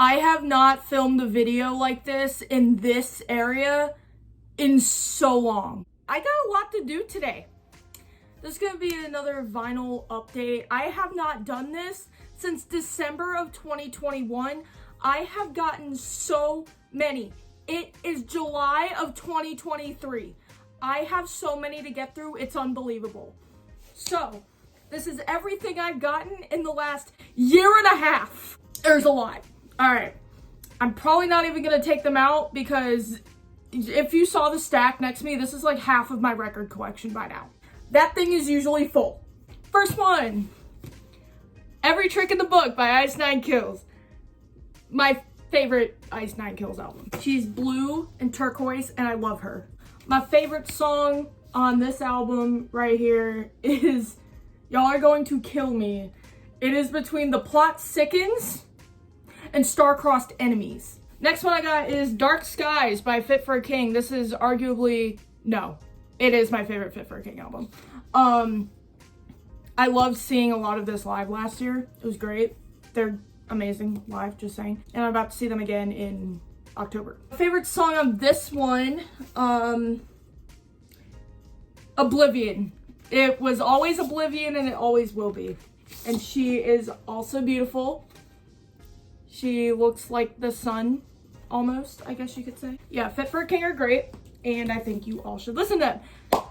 I have not filmed a video like this in this area in so long. I got a lot to do today. This is gonna be another vinyl update. I have not done this since December of 2021. I have gotten so many. It is July of 2023. I have so many to get through, it's unbelievable. So, this is everything I've gotten in the last year and a half. There's a lot. All right, I'm probably not even gonna take them out because if you saw the stack next to me, this is like half of my record collection by now. That thing is usually full. First one, Every Trick in the Book by Ice Nine Kills. My favorite Ice Nine Kills album. She's blue and turquoise and I love her. My favorite song on this album right here is Y'all Are Going to Kill Me. It is between The Plot Sickens and Star-Crossed Enemies. Next one I got is Dark Skies by Fit for a King. This is arguably, no, it is my favorite Fit for a King album. I loved seeing a lot of this live last year. It was great. They're amazing live, just saying. And I'm about to see them again in October. Favorite song on this one, Oblivion. It was always Oblivion and it always will be. And she is also beautiful. She looks like the sun, almost, I guess you could say. Yeah, Fit for a King are great, and I think you all should listen to them.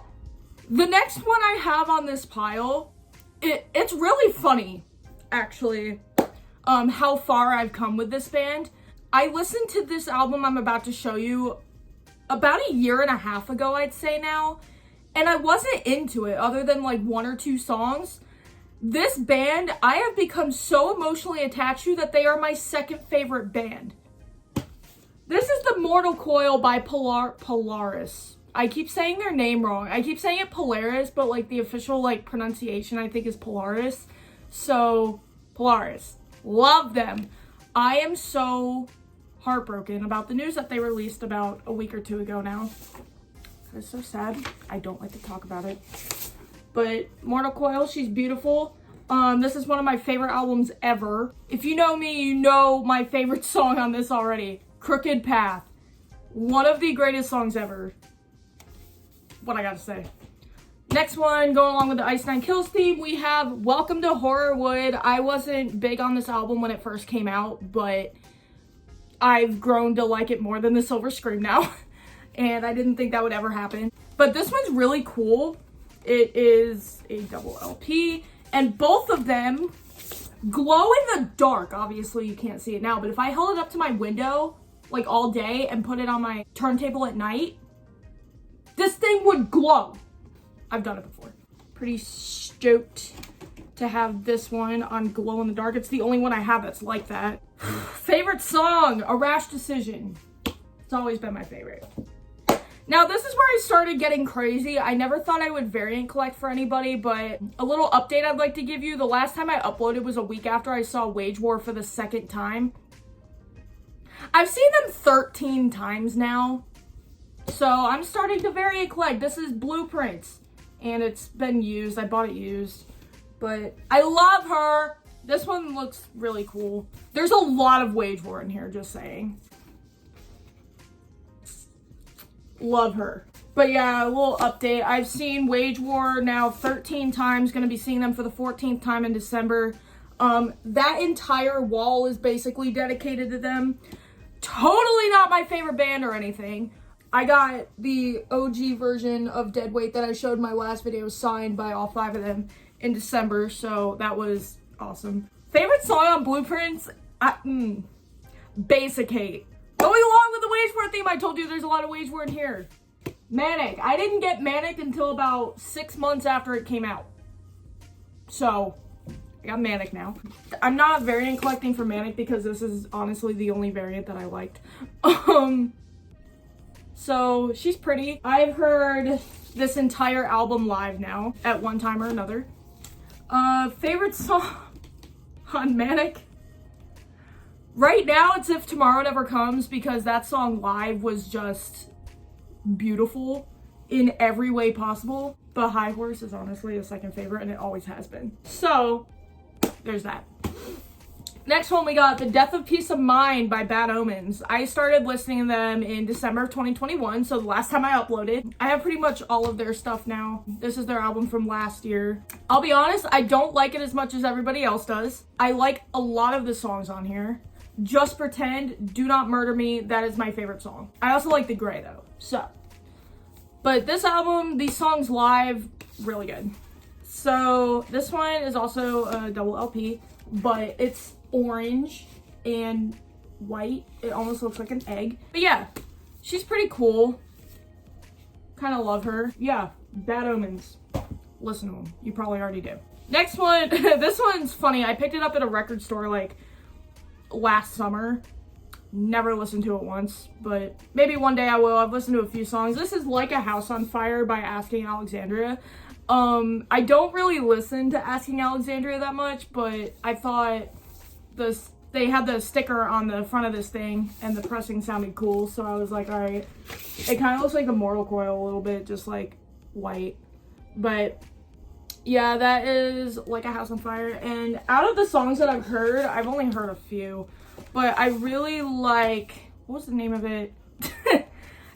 The next one I have on this pile, it's really funny, actually, how far I've come with this band. I listened to this album I'm about to show you about a year and a half ago, I'd say now, and I wasn't into it other than like one or two songs. This band, I have become so emotionally attached to that they are my second favorite band. This is the Mortal Coil by Polaris. I keep saying their name wrong. I keep saying it Polaris, but like the official like pronunciation I think is Polaris. So, Polaris. Love them. I am so heartbroken about the news that they released about a week or two ago now. It's so sad. I don't like to talk about it. But Mortal Coil, she's beautiful. This is one of my favorite albums ever. If you know me, you know my favorite song on this already. Crooked Path. One of the greatest songs ever. What I gotta say. Next one, going along with the Ice Nine Kills theme, we have Welcome to Horrorwood. I wasn't big on this album when it first came out, but I've grown to like it more than the Silver Scream now. And I didn't think that would ever happen. But this one's really cool. It is a double LP, and both of them glow in the dark. Obviously, you can't see it now, but if I held it up to my window, like all day, and put it on my turntable at night, this thing would glow. I've done it before. Pretty stoked to have this one on glow in the dark. It's the only one I have that's like that. Favorite song, A Rash Decision. It's always been my favorite. Now, this is where I started getting crazy. I never thought I would variant collect for anybody, but a little update I'd like to give you. The last time I uploaded was a week after I saw Wage War for the second time. I've seen them 13 times now, so I'm starting to variant collect. This is Blueprints, and it's been used. I bought it used, but I love her. This one looks really cool. There's a lot of Wage War in here, just saying. Love her. But yeah, a little update. I've seen Wage War now 13 times. Gonna be seeing them for the 14th time in December. That entire wall is basically dedicated to them. Totally not my favorite band or anything. I got the OG version of Deadweight that I showed in my last video signed by all 5 of them in December, so that was awesome. Favorite song on Blueprints? Basic Hate. Going along with the Wage War theme, I told you there's a lot of Wage War in here. Manic. I didn't get Manic until about 6 months after it came out. So, I got Manic now. I'm not variant collecting for Manic because this is honestly the only variant that I liked. So, she's pretty. I've heard this entire album live now at one time or another. Favorite song on Manic? Right now, it's If Tomorrow Never Comes because that song live was just beautiful in every way possible. But High Horse is honestly a second favorite and it always has been. So, there's that. Next one, we got The Death of Peace of Mind by Bad Omens. I started listening to them in December of 2021, so the last time I uploaded. I have pretty much all of their stuff now. This is their album from last year. I'll be honest, I don't like it as much as everybody else does. I like a lot of the songs on here. Just Pretend, Do Not Murder Me, that is my favorite song. I also like The Gray though, so. But this album, these songs live, really good. So this one is also a double LP, but it's orange and white. It almost looks like an egg. But yeah, she's pretty cool. Kind of love her. Yeah, Bad Omens. Listen to them. You probably already do. Next one, this one's funny. I picked it up at a record store like last summer. Never listened to it once, but maybe one day I will. I've listened to a few songs. This is Like a House on Fire by Asking Alexandria. I don't really listen to Asking Alexandria that much, but I thought they had the sticker on the front of this thing and the pressing sounded cool, so I was like, all right. It kind of looks like Immortal Coil a little bit, just like white. But yeah, that is Like a House on Fire. And out of the songs that I've heard, I've only heard a few, but I really like, what was the name of it?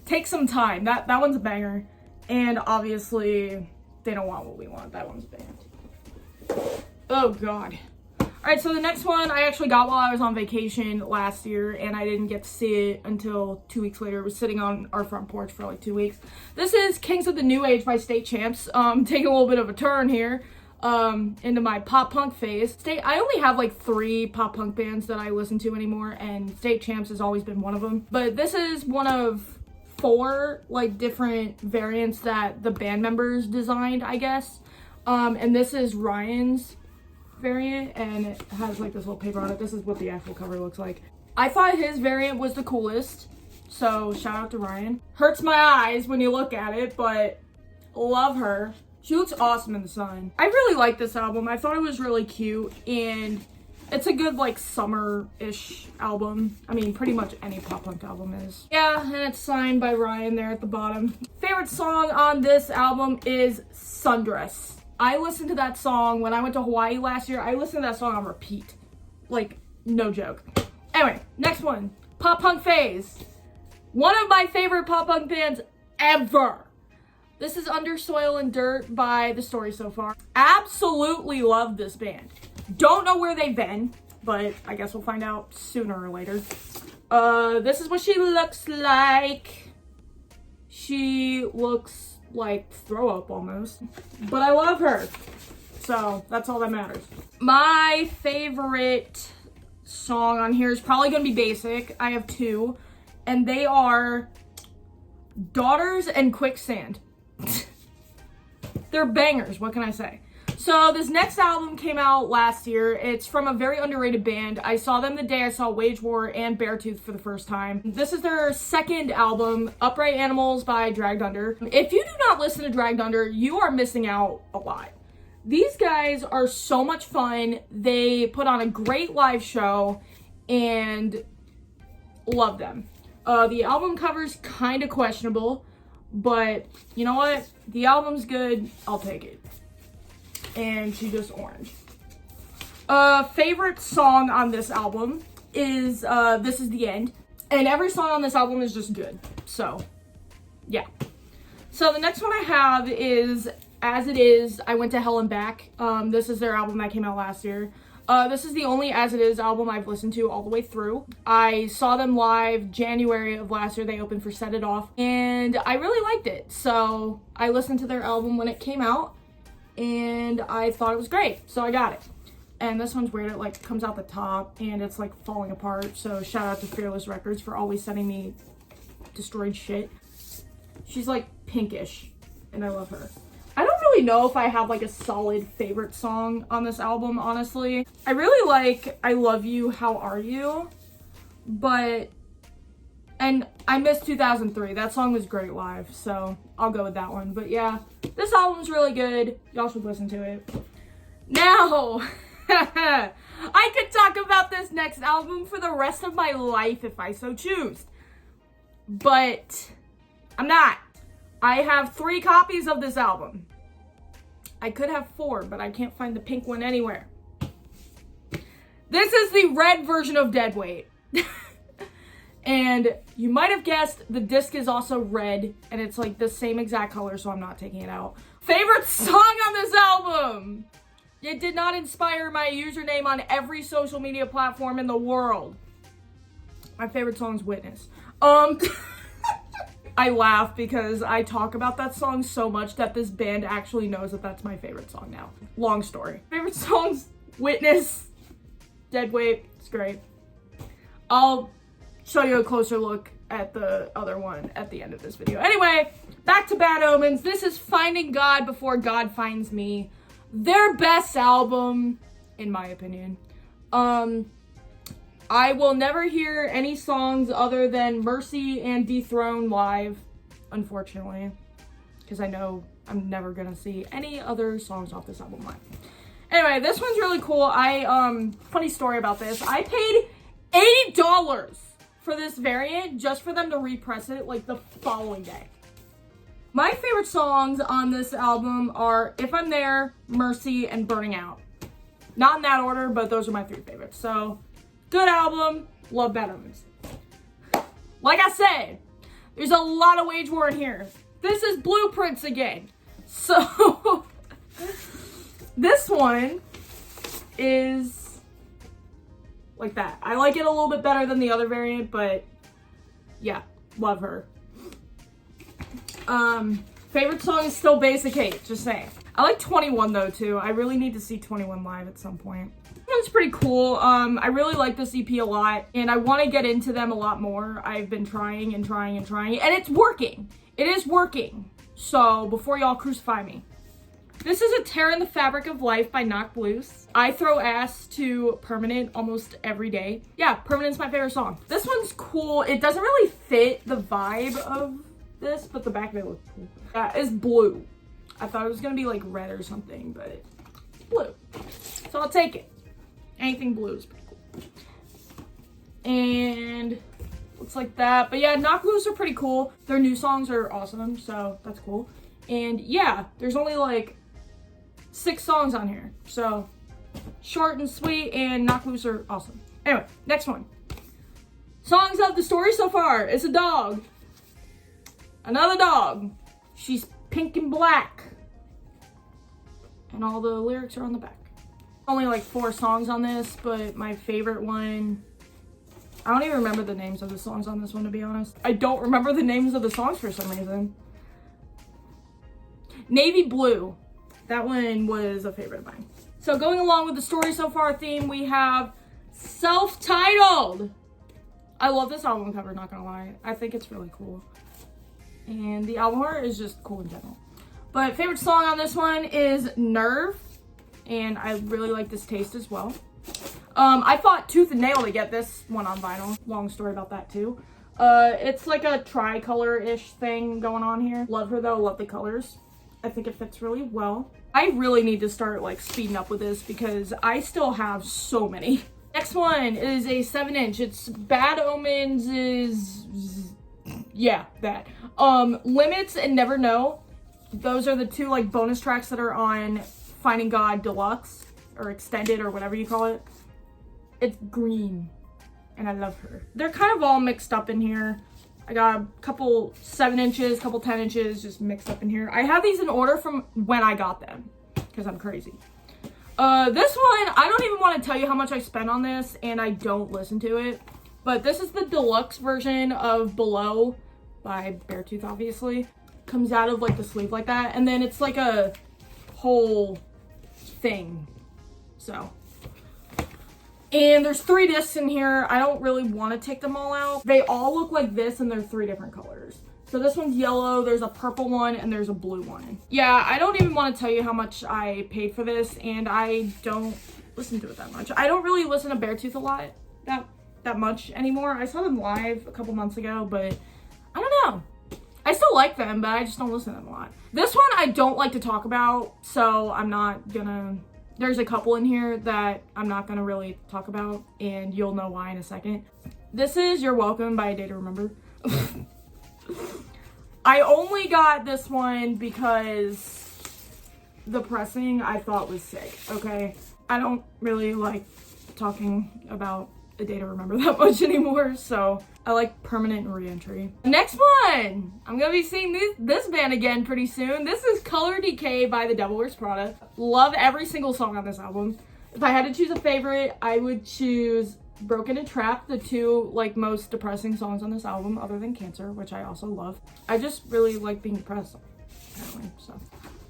Take Some Time. That one's a banger. And obviously, They Don't Want What We Want. That one's a band. Oh God. Alright, so the next one I actually got while I was on vacation last year, and I didn't get to see it until 2 weeks later. It was sitting on our front porch for like 2 weeks. This is Kings of the New Age by State Champs. Taking a little bit of a turn here into my pop punk phase. I only have like 3 pop punk bands that I listen to anymore, and State Champs has always been one of them. But this is one of 4 like different variants that the band members designed, I guess. And this is Ryan's variant, and it has like this little paper on it. This is what the actual cover looks like. I thought his variant was the coolest, so shout out to Ryan. Hurts my eyes when you look at it, but love her. She looks awesome in the sun. I really like this album. I thought it was really cute, and it's a good like summer-ish album. I mean, pretty much any pop punk album is. Yeah, and it's signed by Ryan there at the bottom. Favorite song on this album is Sundress. I listened to that song when I went to Hawaii last year. I listened to that song on repeat. Like, no joke. Anyway, next one. Pop punk phase. One of my favorite pop punk bands ever. This is Under Soil and Dirt by The Story So Far. Absolutely love this band. Don't know where they've been, but I guess we'll find out sooner or later. This is what she looks like. She looks like throw up almost, but I love her, so that's all that matters. My favorite song on here is probably gonna be basic. I have 2, and they are Daughters and Quicksand. They're bangers, what can I say? So this next album came out last year. It's from a very underrated band. I saw them the day I saw Wage War and Beartooth for the first time. This is their second album, Upright Animals by Dragged Under. If you do not listen to Dragged Under, you are missing out a lot. These guys are so much fun. They put on a great live show, and love them. The album cover's kind of questionable, but you know what? The album's good. I'll take it. And she's just orange. Favorite song on this album is This Is the End. And every song on this album is just good. So, yeah. So the next one I have is As It Is, I Went to Hell and Back. This is their album that came out last year. This is the only As It Is album I've listened to all the way through. I saw them live January of last year. They opened for Set It Off, and I really liked it. So I listened to their album when it came out, and I thought it was great, so I got it. And this one's weird. It like comes out the top, and it's like falling apart. So shout out to Fearless Records for always sending me destroyed shit. She's like pinkish, and I love her. I don't really know if I have like a solid favorite song on this album, honestly. I really like I Love You, How Are You? And I missed 2003. That song was great live, so I'll go with that one. But yeah, this album's really good. Y'all should listen to it. Now, I could talk about this next album for the rest of my life if I so choose. But I'm not. I have 3 copies of this album. I could have 4, but I can't find the pink one anywhere. This is the red version of Deadweight. And you might have guessed the disc is also red, and it's like the same exact color, so I'm not taking it out. Favorite song on this album? It did not inspire my username on every social media platform in the world. My favorite song is Witness. I laugh because I talk about that song so much that this band actually knows that that's my favorite song now. Long story. Favorite songs, Witness, Deadweight, it's great. I'll show you a closer look at the other one at the end of this video. Anyway, back to Bad Omens. This is Finding God Before God Finds Me. Their best album, in my opinion. I will never hear any songs other than Mercy and Dethrone live, unfortunately, because I know I'm never gonna see any other songs off this album live. Anyway, this one's really cool. Funny story about this. I paid $80 for this variant just for them to repress it like the following day. My favorite songs on this album are If I'm There, Mercy, and Burning Out. Not in that order, but those are my 3 favorites. So, good album. Love Bad Omens. Like I said, there's a lot of wage war in here. This is Blueprints again. So, this one is like that. I like it a little bit better than the other variant, but yeah, love her. Favorite song is still Basic 8, just saying. I like 21 though too. I really need to see 21 live at some point. It's pretty cool. I really like this EP a lot, and I want to get into them a lot more. I've been trying and trying and trying, and it's working. It is working. So before y'all crucify me. This is A Tear in the Fabric of Life by Knocked Loose. I throw ass to Permanent almost every day. Yeah, Permanent's my favorite song. This one's cool. It doesn't really fit the vibe of this, but the back of it looks cool. Yeah, it's blue. I thought it was gonna be like red or something, but it's blue. So I'll take it. Anything blue is pretty cool. And looks like that. But yeah, Knocked Loose are pretty cool. Their new songs are awesome, so that's cool. And yeah, there's only like 6 songs on here. So short and sweet, and Knocked Loose are awesome. Anyway, next one. Songs of the story so far. It's a dog. Another dog. She's pink and black. And all the lyrics are on the back. Only like 4 songs on this, but my favorite one, I don't even remember the names of the songs on this one, to be honest. I don't remember the names of the songs for some reason. Navy Blue. That one was a favorite of mine. So going along with the story so far theme, we have Self-Titled. I love this album cover, not gonna lie. I think it's really cool. And the album art is just cool in general. But favorite song on this one is Nerve. And I really like this taste as well. I fought tooth and nail to get this one on vinyl. Long story about that too. It's like a tricolor-ish thing going on here. Love her though, love the colors. I think it fits really well. I really need to start like speeding up with this because I still have so many. Next one is a 7-inch. It's Bad Omens is, yeah, that. Limits and Never Know. Those are the 2 like bonus tracks that are on Finding God Deluxe or Extended or whatever you call it. It's green and I love her. They're kind of all mixed up in here. I got a couple 7 inches, couple 10 inches just mixed up in here. I have these in order from when I got them because I'm crazy. This one, I don't even want to tell you how much I spent on this, and I don't listen to it. But this is the deluxe version of Below by Beartooth, obviously. Comes out of like the sleeve like that, and then it's like a whole thing. So, and there's 3 discs in here. I don't really want to take them all out. They all look like this, and they're 3 different colors. So this one's yellow, there's a purple one, and there's a blue one. Yeah, I don't even want to tell you how much I paid for this, and I don't listen to it that much. I don't really listen to Beartooth a lot, that much anymore. I saw them live a couple months ago, but I don't know. I still like them, but I just don't listen to them a lot. This one I don't like to talk about, so I'm not gonna... There's a couple in here that I'm not gonna really talk about, and you'll know why in a second. This is You're Welcome by A Day to Remember. I only got this one because the pressing I thought was sick, okay? I don't really like talking about A Day to Remember that much anymore, so I like Permanent and Reentry. Next one! I'm gonna be seeing this band again pretty soon. This is Color Decay by The Devil Wears Prada. Love every single song on this album. If I had to choose a favorite, I would choose Broken and Trapped, the two like most depressing songs on this album, other than Cancer, which I also love. I just really like being depressed, apparently, so.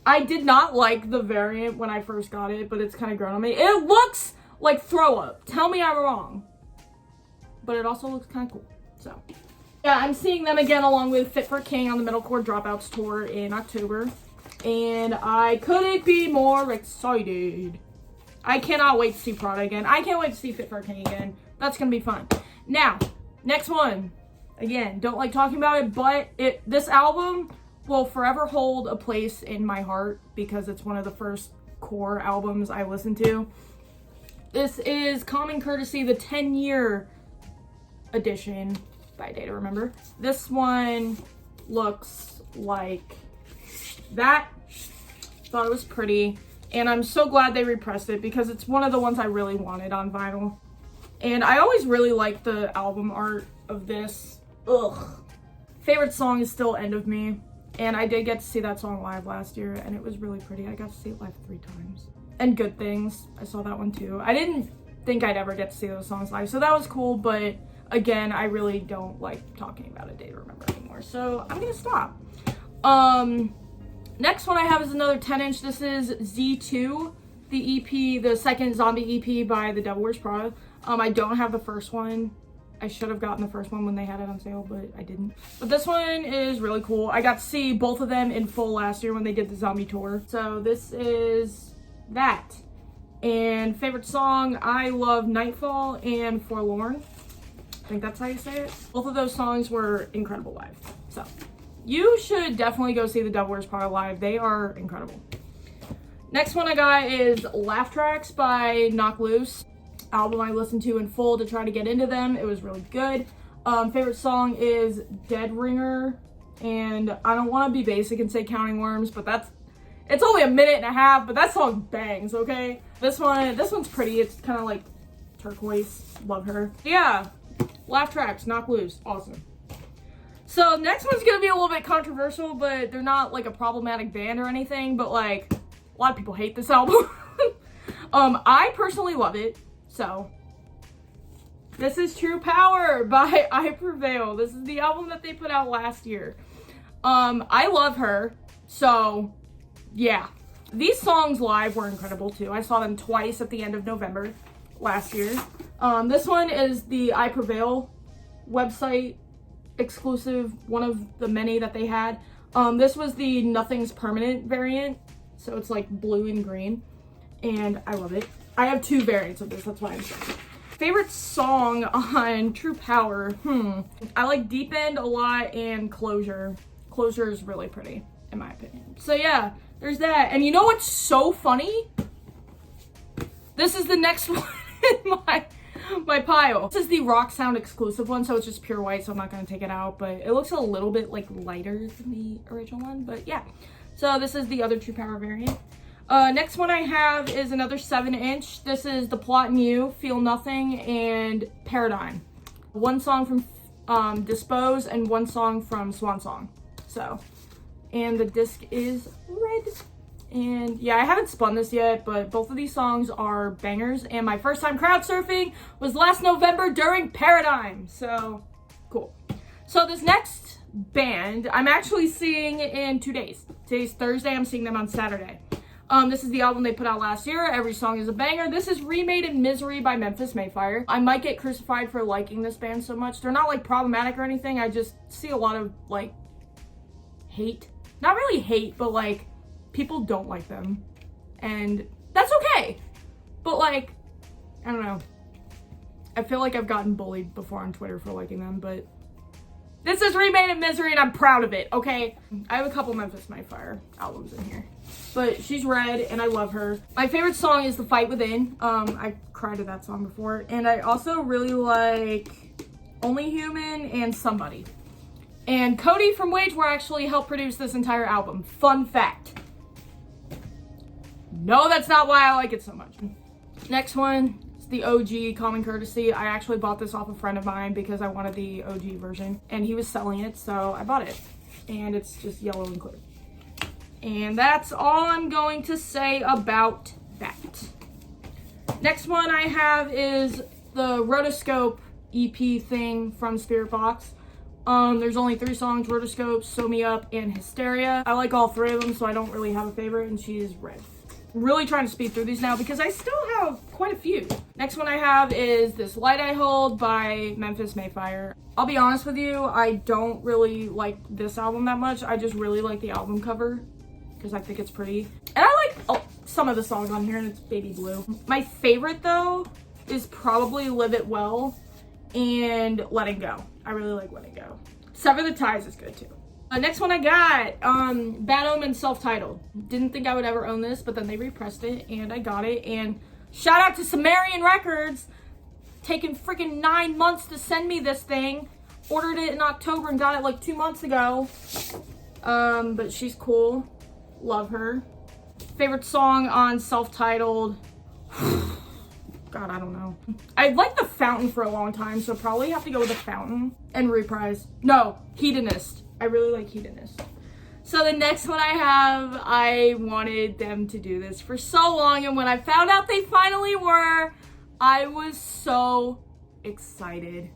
I did not like the variant when I first got it, but it's kind of grown on me. It looks like throw up. Tell me I'm wrong. But it also looks kind of cool, so. Yeah, I'm seeing them again along with Fit for a King on the Metalcore Dropouts tour in October. And I couldn't be more excited. I cannot wait to see Prada again. I can't wait to see Fit for a King again. That's gonna be fun. Now, next one. Again, don't like talking about it, but this album will forever hold a place in my heart because it's one of the first core albums I listened to. This is Common Courtesy, the 10-year edition by A Day to Remember. This one looks like that. Thought it was pretty. And I'm so glad they repressed it because it's one of the ones I really wanted on vinyl. And I always really liked the album art of this. Ugh. Favorite song is still End of Me. And I did get to see that song live last year and it was really pretty. I got to see it live 3 times. And Good Things, I saw that one too. I didn't think I'd ever get to see those songs live, so that was cool, but again, I really don't like talking about A Day to Remember anymore, so I'm gonna stop. Next one I have is another 10-inch. This is Z2, the EP, the second zombie EP by The Devil Wears Prada. I don't have the first one. I should have gotten the first one when they had it on sale, but I didn't. But this one is really cool. I got to see both of them in full last year when they did the zombie tour. So this is that. And favorite song, I love Nightfall and Forlorn. I think that's how you say it. Both of those songs were incredible live. So you should definitely go see The Devil Wears Prada live. They are incredible. Next one I got is Laugh Tracks by Knock Loose. Album I listened to in full to try to get into them. It was really good. Favorite song is Dead Ringer. And I don't want to be basic and say Counting Worms, but it's only a minute and a half, but that song bangs, okay? This one's pretty. It's kind of like turquoise. Love her. Yeah, Laugh Tracks, Knock Loose, awesome. So next one's gonna be a little bit controversial, but they're not like a problematic band or anything, but like a lot of people hate this album. I personally love it, so. This is True Power by I Prevail. This is the album that they put out last year. I love her, so yeah. These songs live were incredible too. I saw them twice at the end of November last year. This one is the I Prevail website exclusive, one of the many that they had. This was the Nothing's Permanent variant, so it's like blue and green, and I love it. I have 2 variants of this, that's why I'm saying. Favorite song on True Power, I like Deep End a lot and Closure. Closure is really pretty, in my opinion. So yeah, there's that. And you know what's so funny? This is the next one in my pile. This is the Rock Sound exclusive one, so it's just pure white, so I'm not gonna take it out, but it looks a little bit like lighter than the original one, but yeah. So this is the other True Power variant. Next one I have is another 7-inch. This is The Plot and You, Feel Nothing, and Paradigm. One song from Dispose and one song from Swan Song. So, and the disc is red. And yeah, I haven't spun this yet, but both of these songs are bangers. And my first time crowd surfing was last November during Paradigm. So, cool. So this next band, I'm actually seeing in 2 days. Today's Thursday, I'm seeing them on Saturday. This is the album they put out last year. Every song is a banger. This is Remade in Misery by Memphis Mayfire. I might get crucified for liking this band so much. They're not like problematic or anything. I just see a lot of like hate. Not really hate, but like people don't like them. And that's okay. But like, I don't know. I feel like I've gotten bullied before on Twitter for liking them, but this is Remade in Misery and I'm proud of it, okay? I have a couple Memphis Mayfire albums in here. But she's red and I love her. My favorite song is The Fight Within. I cried to that song before. And I also really like Only Human and Somebody. And Cody from Wagewar actually helped produce this entire album. Fun fact. No, that's not why I like it so much. Next one, It's the OG Common Courtesy. I actually bought this off a friend of mine because I wanted the OG version and he was selling it, so I bought it. And it's just yellow and clear. And that's all I'm going to say about that. Next one I have is the Rotoscope EP thing from Spirit Box. There's only 3 songs: Rotoscope, Sew Me Up, and Hysteria. I like all 3 of them, so I don't really have a favorite, and she's red. I'm really trying to speed through these now because I still have quite a few. Next one I have is this Light I Hold by Memphis Mayfire. I'll be honest with you, I don't really like this album that much. I just really like the album cover because I think it's pretty. And I like some of the songs on here, and it's baby blue. My favorite though is probably Live It Well and Letting Go. I really like Letting Go. Sever the Ties is good too. Next one I got, Bad Omen self-titled. Didn't think I would ever own this, but then they repressed it and I got it. And shout out to Sumerian Records, taking freaking 9 months to send me this thing. Ordered it in October and got it like 2 months ago. But she's cool. Love her. Favorite song on self-titled. God, I don't know. I liked The Fountain for a long time, so probably have to go with The Fountain and Reprise. No, Hedonist. I really like Hedonist. So the next one I have, I wanted them to do this for so long, and when I found out they finally were, I was so excited.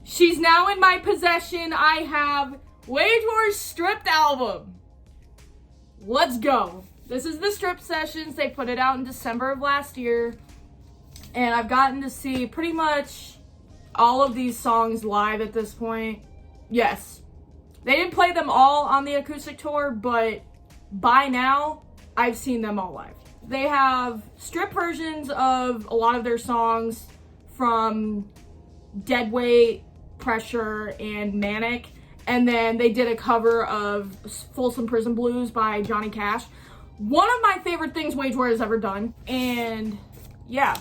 She's now in my possession. I have Wage War's Stripped album. Let's go. This is the Strip Sessions. They put it out in December of last year. And I've gotten to see pretty much all of these songs live at this point. Yes. They didn't play them all on the acoustic tour, but by now, I've seen them all live. They have strip versions of a lot of their songs from Deadweight, Pressure, and Manic. And then they did a cover of Folsom Prison Blues by Johnny Cash. One of my favorite things Wage War has ever done. And yeah,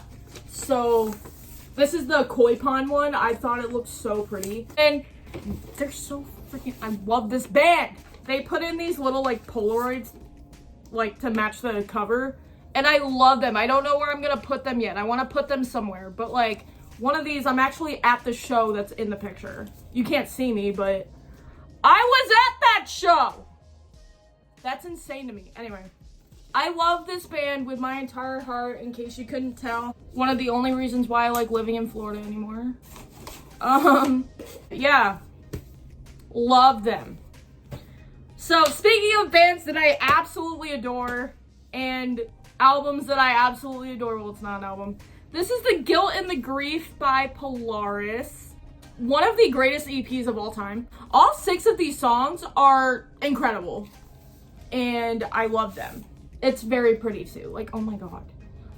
so this is the Koi Pond one. I thought it looked so pretty. And they're so freaking, I love this band. They put in these little like Polaroids like to match the cover. And I love them. I don't know where I'm gonna put them yet. I wanna put them somewhere. But like one of these, I'm actually at the show that's in the picture. You can't see me, but I was at that show. That's insane to me. Anyway. I love this band with my entire heart, in case you couldn't tell. One of the only reasons why I like living in Florida anymore. Yeah. Love them. So, speaking of bands that I absolutely adore, and albums that I absolutely adore, well, it's not an album. This is The Guilt and the Grief by Polaris. One of the greatest EPs of all time. All 6 of these songs are incredible. And I love them. It's very pretty too. Like, oh my god.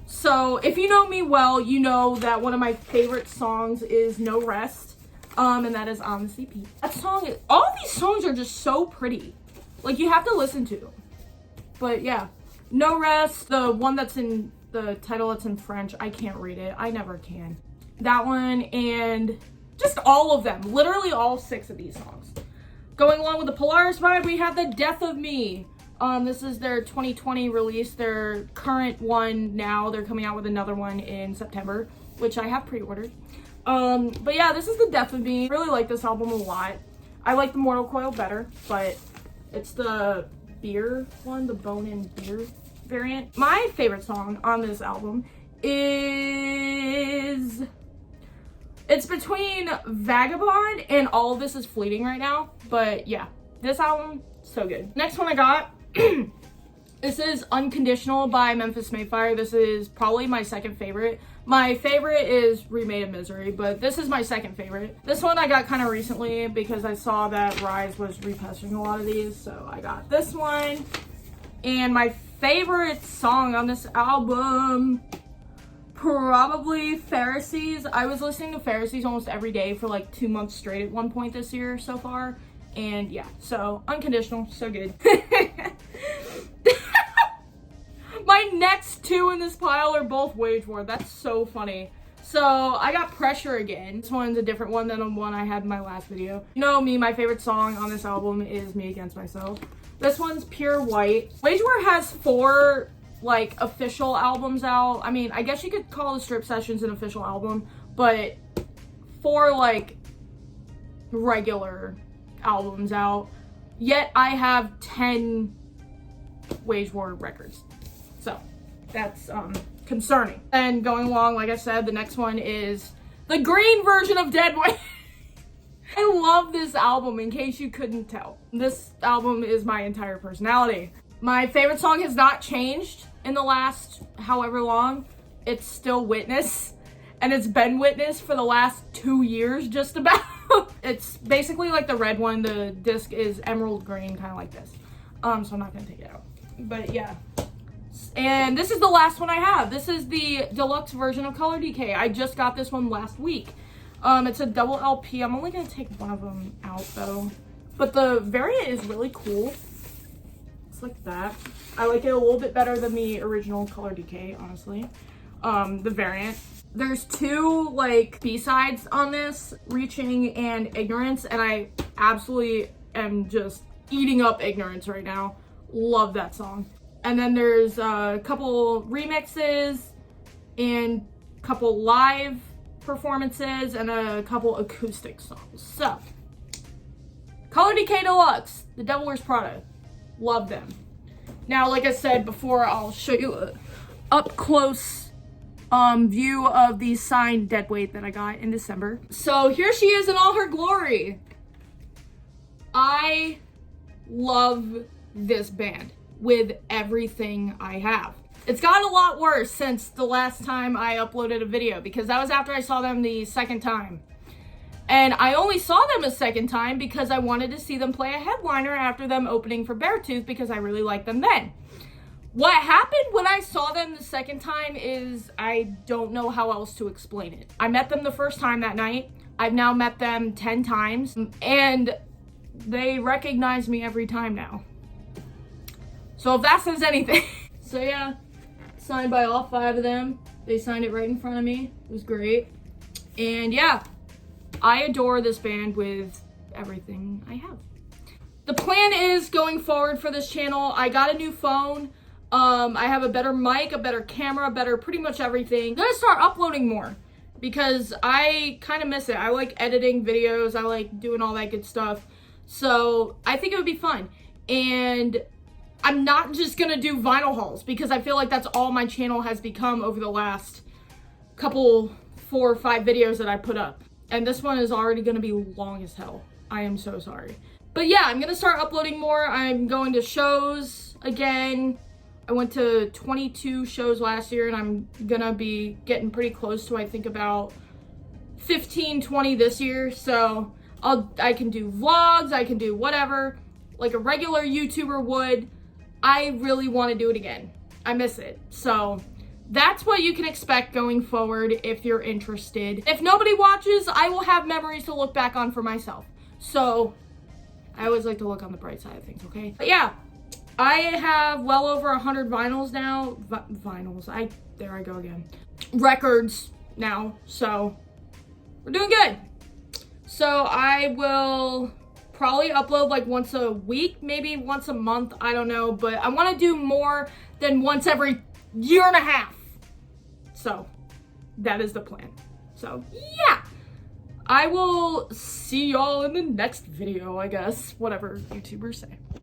So, if you know me well, you know that one of my favorite songs is No Rest. And that is on the CP. That song, all of these songs are just so pretty. Like, you have to listen to them. But yeah. No Rest, the one that's in the title that's in French, I can't read it. I never can. That one, and just all of them. Literally all 6 of these songs. Going along with the Polaris vibe, we have The Death of Me. This is their 2020 release, their current one now. They're coming out with another one in September, which I have pre-ordered. But yeah, this is The Death of Me. Really like this album a lot. I like the Mortal Coil better, but it's the beer one, the Bone and Beer variant. My favorite song on this album is... It's between Vagabond and All of This Is Fleeting right now. But yeah, this album, so good. Next one I got, this is Unconditional by Memphis Mayfire. This is probably my second favorite. My favorite is Remade of Misery, but this is my second favorite. This one I got kind of recently because I saw that Rise was reposting a lot of these, so I got this one. And my favorite song on this album, probably Pharisees. I was listening to Pharisees almost every day for like 2 months straight at one point this year so far. And yeah, so Unconditional, so good. My next 2 in this pile are both Wage War. That's so funny. So I got Pressure again. This one's a different one than the one I had in my last video. You know me, my favorite song on this album is Me Against Myself. This one's Pure White. Wage War has 4 like official albums out. I mean, I guess you could call the Strip Sessions an official album, but 4 like regular albums out. Yet I have 10 Wage War records. So that's concerning. And going along, like I said, the next one is the green version of Deadweight. I love this album, in case you couldn't tell. This album is my entire personality. My favorite song has not changed in the last however long. It's still Witness, and it's been Witness for the last 2 years just about. It's basically like the red one. The disc is emerald green, kind of like this. So I'm not gonna take it out. But yeah. And this is the last one I have. This is the deluxe version of Color Decay. I just got this one last week. It's a double LP. I'm only gonna take one of them out though. But the variant is really cool. It's like that. I like it a little bit better than the original Color Decay, honestly. The variant. There's 2 like B-sides on this, Reaching and Ignorance, and I absolutely am just eating up Ignorance right now. Love that song. And then there's a couple remixes and a couple live performances and a couple acoustic songs. So, Color Decay Deluxe, The Devil Wears Prada. Love them. Now, like I said before, I'll show you a up close view of the signed Deadweight that I got in December. So here she is in all her glory. I love this band with everything I have. It's gotten a lot worse since the last time I uploaded a video, because that was after I saw them the second time. And I only saw them a second time because I wanted to see them play a headliner after them opening for Beartooth, because I really liked them then. What happened when I saw them the second time is, I don't know how else to explain it. I met them the first time that night. I've now met them 10 times, and they recognize me every time now. So if that says anything. So yeah, signed by all 5 of them. They signed it right in front of me. It was great. And yeah, I adore this band with everything I have. The plan is, going forward for this channel, I got a new phone. I have a better mic, a better camera, better pretty much everything. I'm gonna start uploading more because I kind of miss it. I like editing videos. I like doing all that good stuff. So I think it would be fun. And I'm not just gonna do vinyl hauls, because I feel like that's all my channel has become over the last couple 4 or 5 videos that I put up. And this one is already gonna be long as hell. I am so sorry. But yeah, I'm gonna start uploading more. I'm going to shows again. I went to 22 shows last year, and I'm gonna be getting pretty close to, I think, about 15, 20 this year. So I can do vlogs, I can do whatever, like a regular YouTuber would. I really want to do it again. I miss it. So that's what you can expect going forward if you're interested. If nobody watches, I will have memories to look back on for myself. So I always like to look on the bright side of things, okay? But yeah, I have well over 100 vinyls now. There I go again. Records now, so we're doing good. So I will probably upload like once a week, maybe once a month, I don't know, but I want to do more than once every year and a half. So that is the plan. So yeah, I will see y'all in the next video, I guess, whatever YouTubers say.